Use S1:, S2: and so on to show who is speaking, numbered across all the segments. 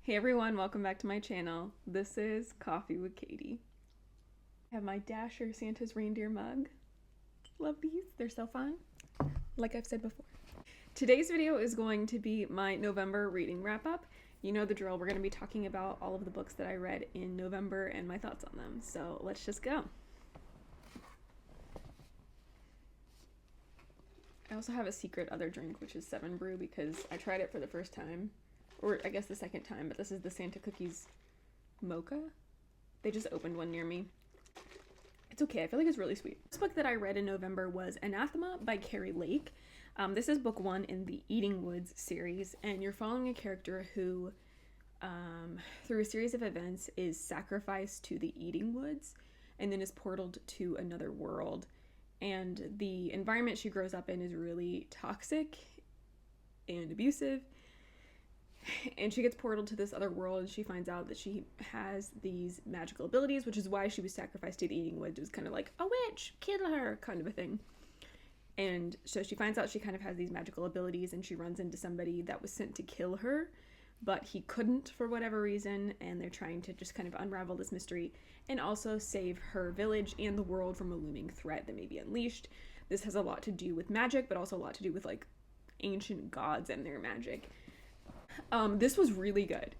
S1: Hey everyone, welcome back to my channel. This is Coffee with Katie. I have my Dasher Santa's reindeer mug. Love these, they're so fun, like I've said before. Today's video is going to be my November reading wrap up. You know the drill, we're going to be talking about all of the books that I read in November and my thoughts on them. So let's just go. I also have a secret other drink, which is 7 Brew, because I tried it for the first time. Or I guess the second time, but this is the Santa Cookies Mocha. They just opened one near me. It's okay, I feel like it's really sweet. This book that I read in November was Anathema by Carrie Lake. This is book 1 in the Eating Woods series, and you're following a character who, through a series of events, is sacrificed to the Eating Woods, and then is portaled to another world. And the environment she grows up in is really toxic and abusive. And she gets portaled to this other world, and she finds out that she has these magical abilities, which is why she was sacrificed to the Eating Woods. It was kind of like, a witch, kill her, kind of a thing. And so she finds out she kind of has these magical abilities, and she runs into somebody that was sent to kill her, but he couldn't for whatever reason, and they're trying to just kind of unravel this mystery and also save her village and the world from a looming threat that may be unleashed. This has a lot to do with magic, but also a lot to do with like ancient gods and their magic. This was really good.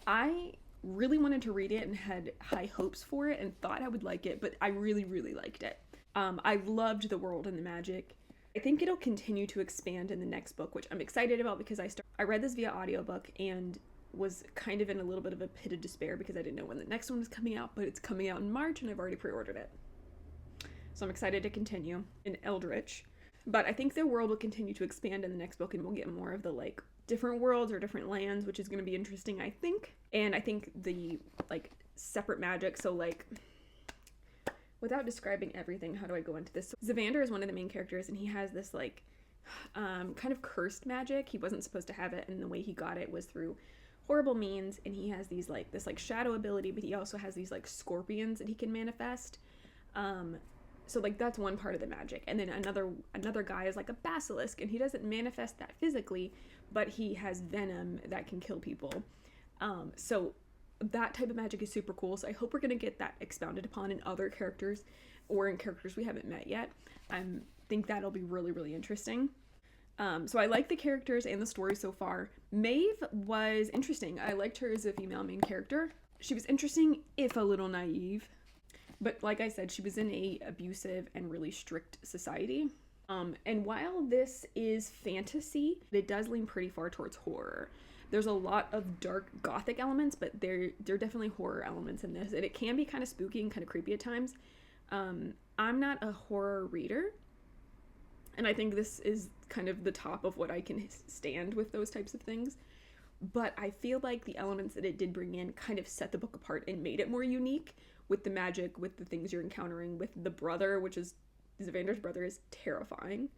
S1: I really wanted to read it and had high hopes for it and thought I would like it, but I really, really liked it. I loved the world and the magic. I think it'll continue to expand in the next book, which I'm excited about because I read this via audiobook and was kind of in a little bit of a pit of despair because I didn't know when the next one was coming out, but it's coming out in March and I've already pre-ordered it. So I'm excited to continue in Eldritch. But I think the world will continue to expand in the next book and we'll get more of the like different worlds or different lands, which is going to be interesting, I think. And I think the like separate magic, so like without describing everything, how do I go into this? So Zavander is one of the main characters, and he has this like kind of cursed magic. He wasn't supposed to have it, and the way he got it was through horrible means. And he has these like this like shadow ability, but he also has these like scorpions that he can manifest. So like that's one part of the magic. And then another guy is like a basilisk, and he doesn't manifest that physically, but he has venom that can kill people. So that type of magic is super cool. So I hope we're going to get that expounded upon in other characters or in characters we haven't met yet. I think that'll be really, really interesting. So I like the characters and the story so far. Maeve was interesting. I liked her as a female main character. She was interesting, if a little naive. But like I said, she was in a abusive and really strict society. And while this is fantasy, it does lean pretty far towards horror. There's a lot of dark gothic elements, but there are definitely horror elements in this. And it can be kind of spooky and kind of creepy at times. I'm not a horror reader. And I think this is kind of the top of what I can stand with those types of things. But I feel like the elements that it did bring in kind of set the book apart and made it more unique. With the magic, with the things you're encountering, with the brother, which is Zavander's brother, is terrifying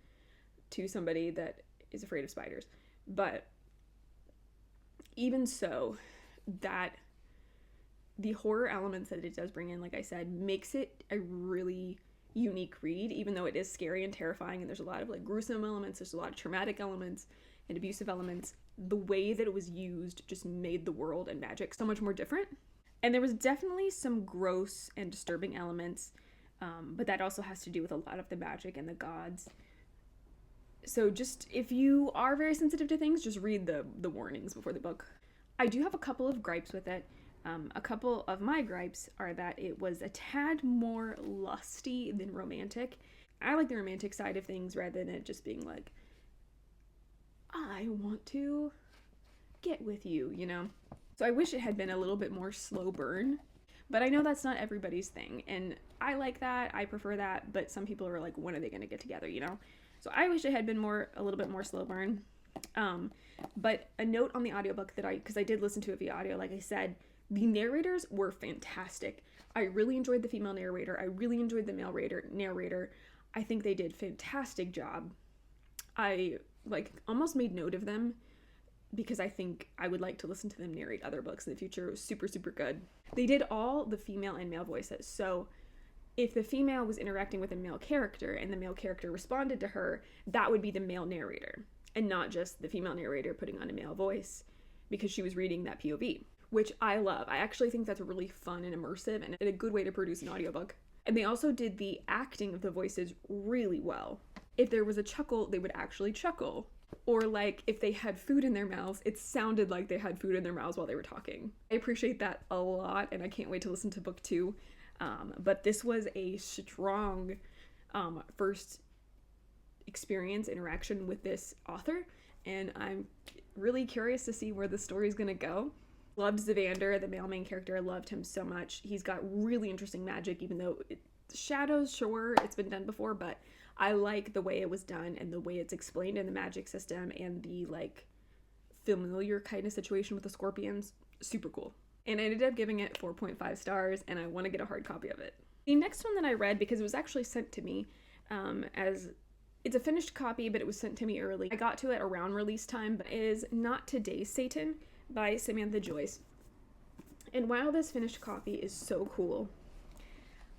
S1: to somebody that is afraid of spiders. But even so, that the horror elements that it does bring in, like I said, makes it a really unique read, even though it is scary and terrifying, and there's a lot of like gruesome elements, there's a lot of traumatic elements and abusive elements. The way that it was used just made the world and magic so much more different. And there was definitely some gross and disturbing elements, but that also has to do with a lot of the magic and the gods. So just, if you are very sensitive to things, just read the warnings before the book. I do have a couple of gripes with it. A couple of my gripes are that it was a tad more lusty than romantic. I like the romantic side of things rather than it just being like, I want to get with you, you know? So I wish it had been a little bit more slow burn, but I know that's not everybody's thing, and I like that, I prefer that, but some people are like, when are they going to get together, you know? So I wish it had been a little bit more slow burn. But a note on the audiobook because I did listen to it via audio, like I said, the narrators were fantastic. I really enjoyed the female narrator. I really enjoyed the male narrator. I think they did a fantastic job. I like almost made note of them, because I think I would like to listen to them narrate other books in the future. It was super, super good. They did all the female and male voices. So if the female was interacting with a male character and the male character responded to her, that would be the male narrator and not just the female narrator putting on a male voice because she was reading that POV. which I love. I actually think that's really fun and immersive and a good way to produce an audiobook. And they also did the acting of the voices really well. If there was a chuckle, they would actually chuckle. Or like if they had food in their mouths, it sounded like they had food in their mouths while they were talking. I appreciate that a lot, and I can't wait to listen to book 2. But this was a strong first experience, interaction with this author, and I'm really curious to see where the story's gonna go. Loved Zavander, the male main character. I loved him so much. He's got really interesting magic, even though shadows, sure, it's been done before, but I like the way it was done and the way it's explained in the magic system and the like familiar kind of situation with the scorpions. Super cool. And I ended up giving it 4.5 stars, and I want to get a hard copy of it. The next one that I read, because it was actually sent to me as it's a finished copy, but it was sent to me early. I got to it around release time, but is Not Today's Satan by Samantha Joyce. And while this finished copy is so cool,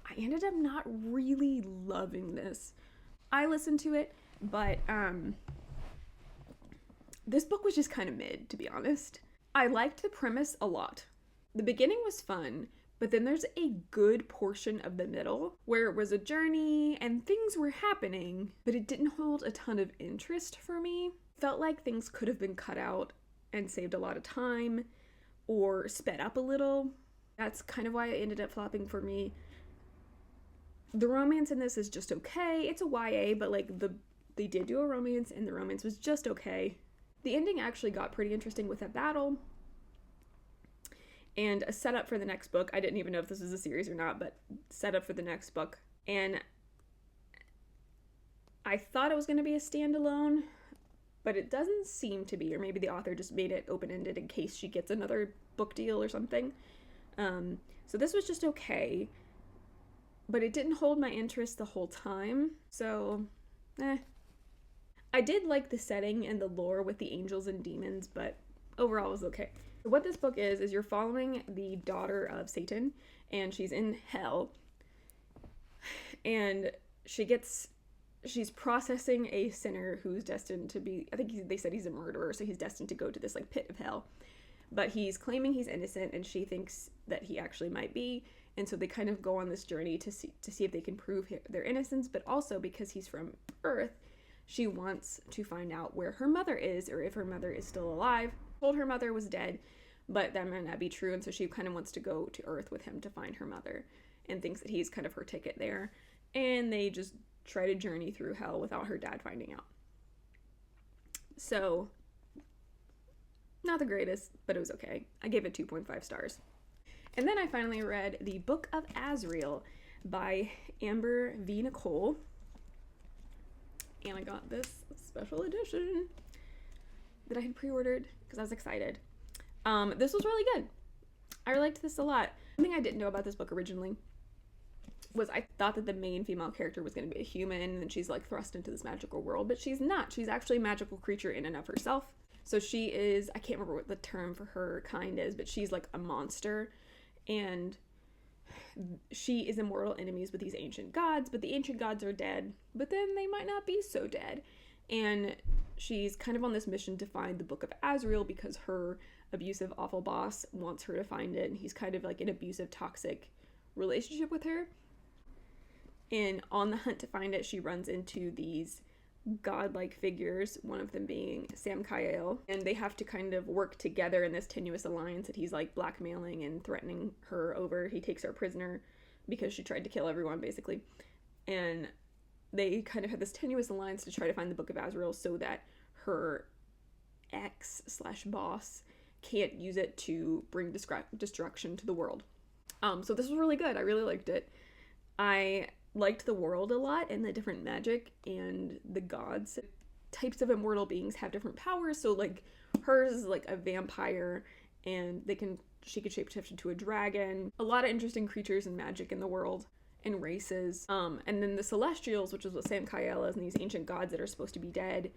S1: I ended up not really loving this. I listened to it, but this book was just kind of mid, to be honest. I liked the premise a lot. The beginning was fun, but then there's a good portion of the middle where it was a journey and things were happening, but it didn't hold a ton of interest for me. Felt like things could have been cut out and saved a lot of time or sped up a little. That's kind of why it ended up flopping for me. The romance in this is just okay. It's a YA, but like they did do a romance, and the romance was just okay. The ending actually got pretty interesting with a battle and a setup for the next book. I didn't even know if this was a series or not, but setup for the next book. And I thought it was going to be a standalone, but it doesn't seem to be, or maybe the author just made it open-ended in case she gets another book deal or something. So this was just okay, but it didn't hold my interest the whole time, so I did like the setting and the lore with the angels and demons, but overall it was okay. So what this book is you're following the daughter of Satan, and she's in hell, and she's processing a sinner who's destined to be, I think they said he's a murderer, so he's destined to go to this like pit of hell, but he's claiming he's innocent, and she thinks that he actually might be. And so they kind of go on this journey to see if they can prove their innocence, but also because he's from Earth, she wants to find out where her mother is, or if her mother is still alive. Told her mother was dead, but that might not be true, and so she kind of wants to go to Earth with him to find her mother, and thinks that he's kind of her ticket there. And they just try to journey through hell without her dad finding out. So, not the greatest, but it was okay. I gave it 2.5 stars. And then I finally read The Book of Azrael by Amber V. Nicole. And I got this special edition that I had pre-ordered because I was excited. This was really good. I liked this a lot. One thing I didn't know about this book originally was I thought that the main female character was going to be a human, and then she's like thrust into this magical world, but she's not. She's actually a magical creature in and of herself. So she is, I can't remember what the term for her kind is, but she's like a monster. And she is in mortal enemies with these ancient gods, but the ancient gods are dead, but then they might not be so dead. And she's kind of on this mission to find the Book of Azrael because her abusive, awful boss wants her to find it, and he's kind of like an abusive, toxic relationship with her. And on the hunt to find it, she runs into these godlike figures, one of them being Sam Kael, and they have to kind of work together in this tenuous alliance that he's like blackmailing and threatening her over. He takes her prisoner because she tried to kill everyone, basically, and they kind of have this tenuous alliance to try to find the Book of Azrael so that her ex/boss can't use it to bring destruction to the world. So this was really good. I really liked it. I liked the world a lot and the different magic and the gods. Types of immortal beings have different powers, so like hers is like a vampire, and she could shapeshift into a dragon. A lot of interesting creatures and magic in the world and races. And then the Celestials, which is what Sam Kael is, and these ancient gods that are supposed to be dead.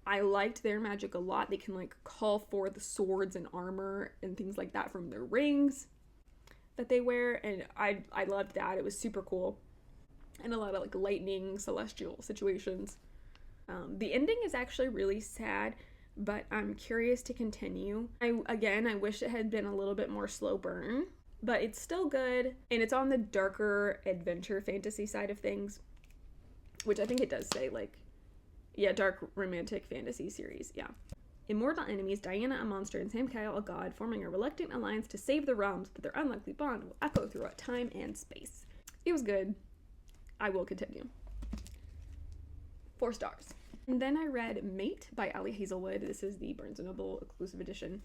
S1: I liked their magic a lot. They can like call forth swords and armor and things like that from their rings that they wear, and I loved that. It was super cool, and a lot of like lightning celestial situations. The ending is actually really sad. but I'm curious to continue. I wish it had been a little bit more slow burn, but it's still good, and it's on the darker adventure fantasy side of things, which I think it does say, like, yeah, dark romantic fantasy series, yeah. Immortal enemies, Diana a monster and Sam Kyle a god, forming a reluctant alliance to save the realms, but their unlikely bond will echo throughout time and space. It was good. I will continue. 4 stars. And then I read Mate by Ali Hazelwood. This is the Barnes & Noble exclusive edition.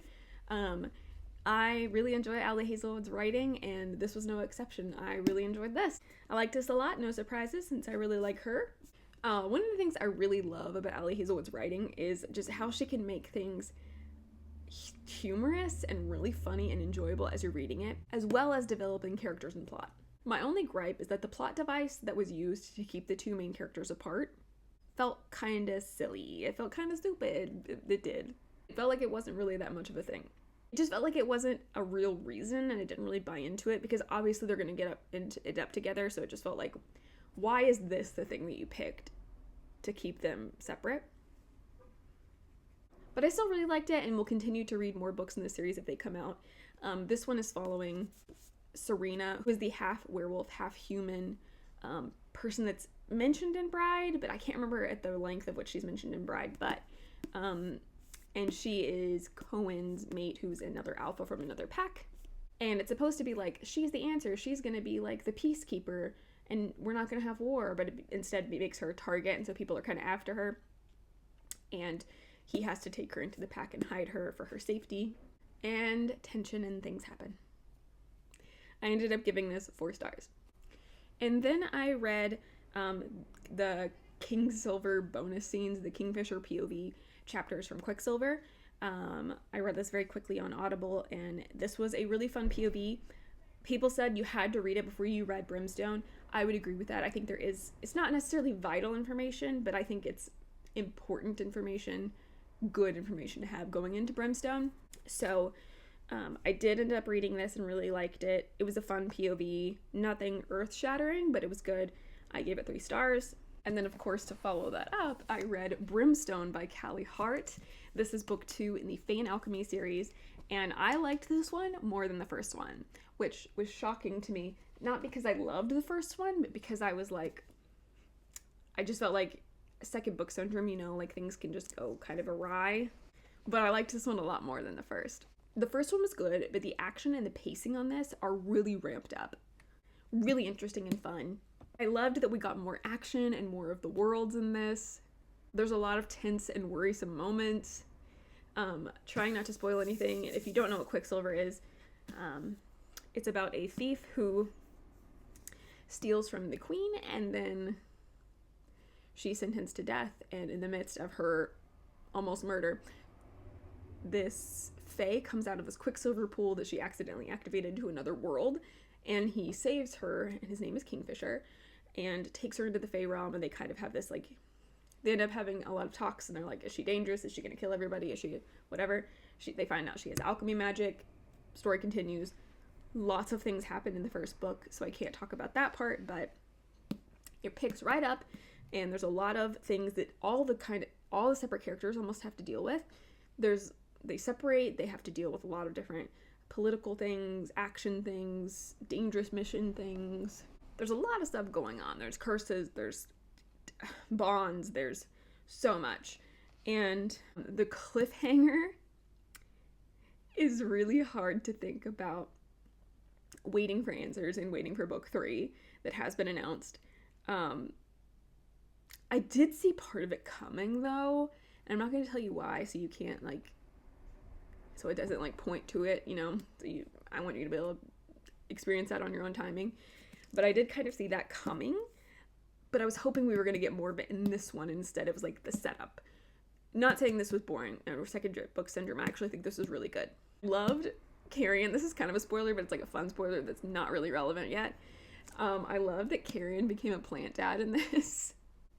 S1: I really enjoy Ali Hazelwood's writing, and this was no exception. I really enjoyed this. I liked this a lot, no surprises, since I really like her. One of the things I really love about Ali Hazelwood's writing is just how she can make things humorous and really funny and enjoyable as you're reading it, as well as developing characters and plot. My only gripe is that the plot device that was used to keep the 2 main characters apart felt kind of silly. It felt kind of stupid. It did. It felt like it wasn't really that much of a thing. It just felt like it wasn't a real reason, and I didn't really buy into it, because obviously they're going to get up together, so it just felt like, why is this the thing that you picked to keep them separate? But I still really liked it, and will continue to read more books in the series if they come out. This one is following Serena, who is the half werewolf, half human person that's mentioned in Bride, but I can't remember at the length of what she's mentioned in Bride, but and she is Cohen's mate, who's another alpha from another pack, and it's supposed to be like, she's the answer, she's gonna be like the peacekeeper, and we're not gonna have war, but instead it makes her a target, and so people are kind of after her, and he has to take her into the pack and hide her for her safety, and tension and things happen. I ended up giving this 4 stars. And then I read the Kingsilver bonus scenes, the Kingfisher POV chapters from Quicksilver. I read this very quickly on Audible, and this was a really fun POV. People said you had to read it before you read Brimstone. I would agree with that. I think it's not necessarily vital information, but I think it's important information, good information to have going into Brimstone. So I did end up reading this and really liked it. It was a fun POV, nothing earth-shattering, but it was good. I gave it 3 stars. And then, of course, to follow that up, I read Brimstone by Callie Hart. This is book 2 in the Fane Alchemy series, and I liked this one more than the first one, which was shocking to me. Not because I loved the first one, but because I was like, I just felt like second book syndrome, you know, like things can just go kind of awry. But I liked this one a lot more than the first. The first one was good, but the action and the pacing on this are really ramped up. Really interesting and fun. I loved that we got more action and more of the worlds in this. There's a lot of tense and worrisome moments. Trying not to spoil anything. If you don't know what Quicksilver is, it's about a thief who steals from the queen, and then she's sentenced to death, and in the midst of her almost murder, this fae comes out of this Quicksilver pool that she accidentally activated to another world, and he saves her, and his name is Kingfisher, and takes her into the Fae realm, and they kind of have this, like, they end up having a lot of talks, and they're like, is she dangerous? Is she gonna kill everybody? Is she whatever? They find out she has alchemy magic. Story continues. Lots of things happen in the first book, so I can't talk about that part, but it picks right up, and there's a lot of things that all the separate characters almost have to deal with. They separate, they have to deal with a lot of different political things, action things, dangerous mission things. There's a lot of stuff going on. There's curses, there's bonds, there's so much. And the cliffhanger is really hard to think about, waiting for answers and waiting for book 3 that has been announced. I did see part of it coming, though, and I'm not going to tell you why, so you can't, like, so it doesn't, like, point to it, you know, I want you to be able to experience that on your own timing, but I did kind of see that coming, but I was hoping we were going to get more of it in this one. Instead, it was, like, the setup. Not saying this was boring, or second book syndrome. I actually think this was really good. Loved Carrion. This is kind of a spoiler, but it's, like, a fun spoiler that's not really relevant yet. I love that Carrion became a plant dad in this.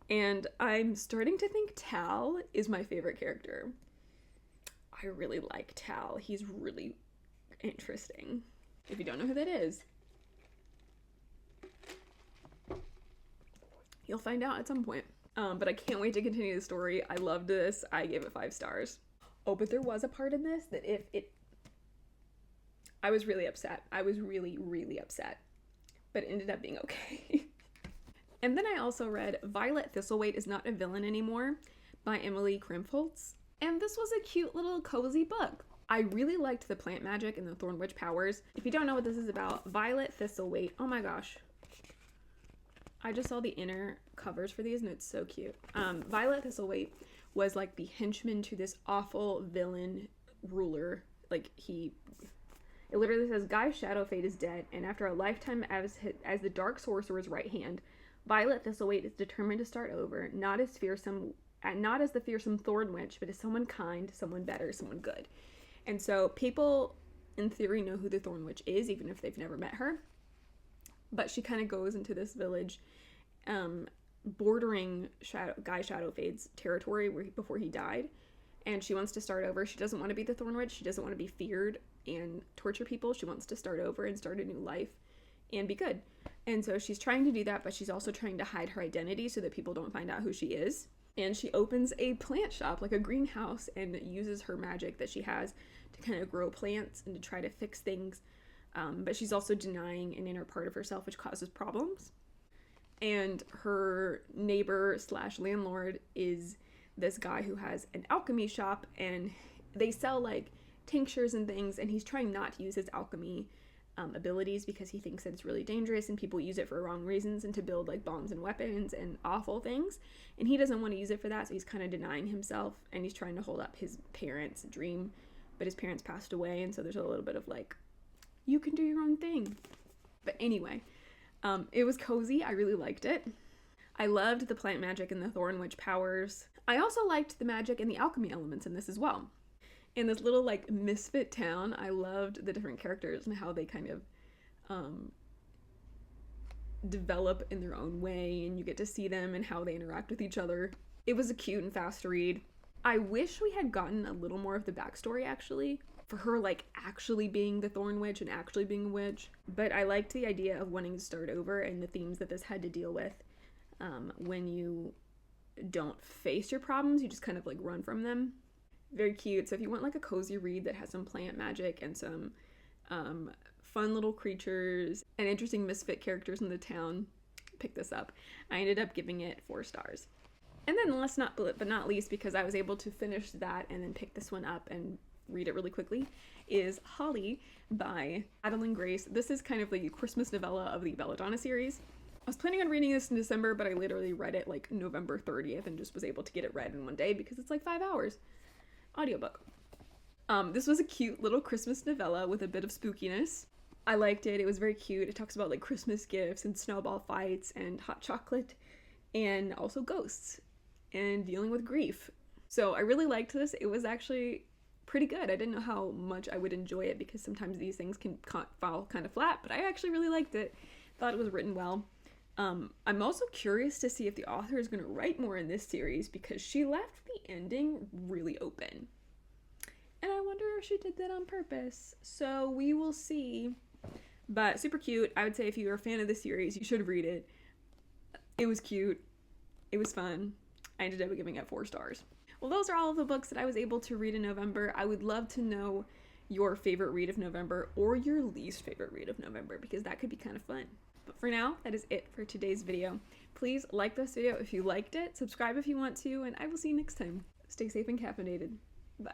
S1: And I'm starting to think Tal is my favorite character. I really like Tal. He's really interesting. If you don't know who that is, you'll find out at some point. But I can't wait to continue the story. I loved this. I gave it 5 stars. Oh, but there was a part in this that I was really upset. I was really, really upset. But it ended up being okay. And then I also read Violet Thistlethwaite is Not a Villain Anymore by Emily Krimpholtz. And this was a cute little cozy book. I really liked the plant magic and the Thorn Witch powers. If you don't know what this is about, Violet Thistlethwaite, oh my gosh. I just saw the inner covers for these and it's so cute. Violet Thistlethwaite was like the henchman to this awful villain ruler. Like it literally says, Guy Shadowfade is dead, and after a lifetime as the Dark Sorcerer's right hand, Violet Thistlethwaite is determined to start over, not as the fearsome Thorn Witch, but as someone kind, someone better, someone good. And so people, in theory, know who the Thorn Witch is, even if they've never met her. But she kind of goes into this village, bordering Guy Shadowfade's territory before he died, and she wants to start over. She doesn't want to be the Thorn Witch. She doesn't want to be feared and torture people. She wants to start over and start a new life and be good. And so she's trying to do that, but she's also trying to hide her identity so that people don't find out who she is. And she opens a plant shop, like a greenhouse, and uses her magic that she has to kind of grow plants and to try to fix things. But she's also denying an inner part of herself, which causes problems. And her neighbor / landlord is this guy who has an alchemy shop, and they sell like tinctures and things, and he's trying not to use his alchemy abilities because he thinks that it's really dangerous and people use it for wrong reasons and to build like bombs and weapons and awful things, and he doesn't want to use it for that, so he's kind of denying himself, and he's trying to hold up his parents' dream, but his parents passed away, and so there's a little bit of like, you can do your own thing. But anyway, it was cozy. I really liked it. I loved the plant magic and the Thorn Witch powers. I also liked the magic and the alchemy elements in this as well. In this little like misfit town, I loved the different characters and how they kind of develop in their own way, and you get to see them and how they interact with each other. It was a cute and fast read. I wish we had gotten a little more of the backstory, actually, for her like actually being the Thorn Witch and actually being a witch. But I liked the idea of wanting to start over and the themes that this had to deal with. When you don't face your problems, you just kind of like run from them. Very cute. So if you want like a cozy read that has some plant magic and some fun little creatures and interesting misfit characters in the town, pick this up. I ended up giving it 4 stars. And then last but not least, because I was able to finish that and then pick this one up and read it really quickly, is Holly by Madeline Grace. This is kind of the Christmas novella of the Belladonna series. I was planning on reading this in December, but I literally read it like November 30th and just was able to get it read in one day because it's like 5 hours. Audiobook. This was a cute little Christmas novella with a bit of spookiness. I liked it. It was very cute. It talks about like Christmas gifts and snowball fights and hot chocolate and also ghosts and dealing with grief. So I really liked this. It was actually pretty good. I didn't know how much I would enjoy it because sometimes these things can fall kind of flat, but I actually really liked it. Thought it was written well. I'm also curious to see if the author is going to write more in this series because she left the ending really open. And I wonder if she did that on purpose. So we will see. But super cute. I would say if you're a fan of the series, you should read it. It was cute. It was fun. I ended up giving it 4 stars. Well, those are all of the books that I was able to read in November. I would love to know your favorite read of November or your least favorite read of November because that could be kind of fun. But for now, that is it for today's video. Please like this video if you liked it, subscribe if you want to, and I will see you next time. Stay safe and caffeinated. Bye.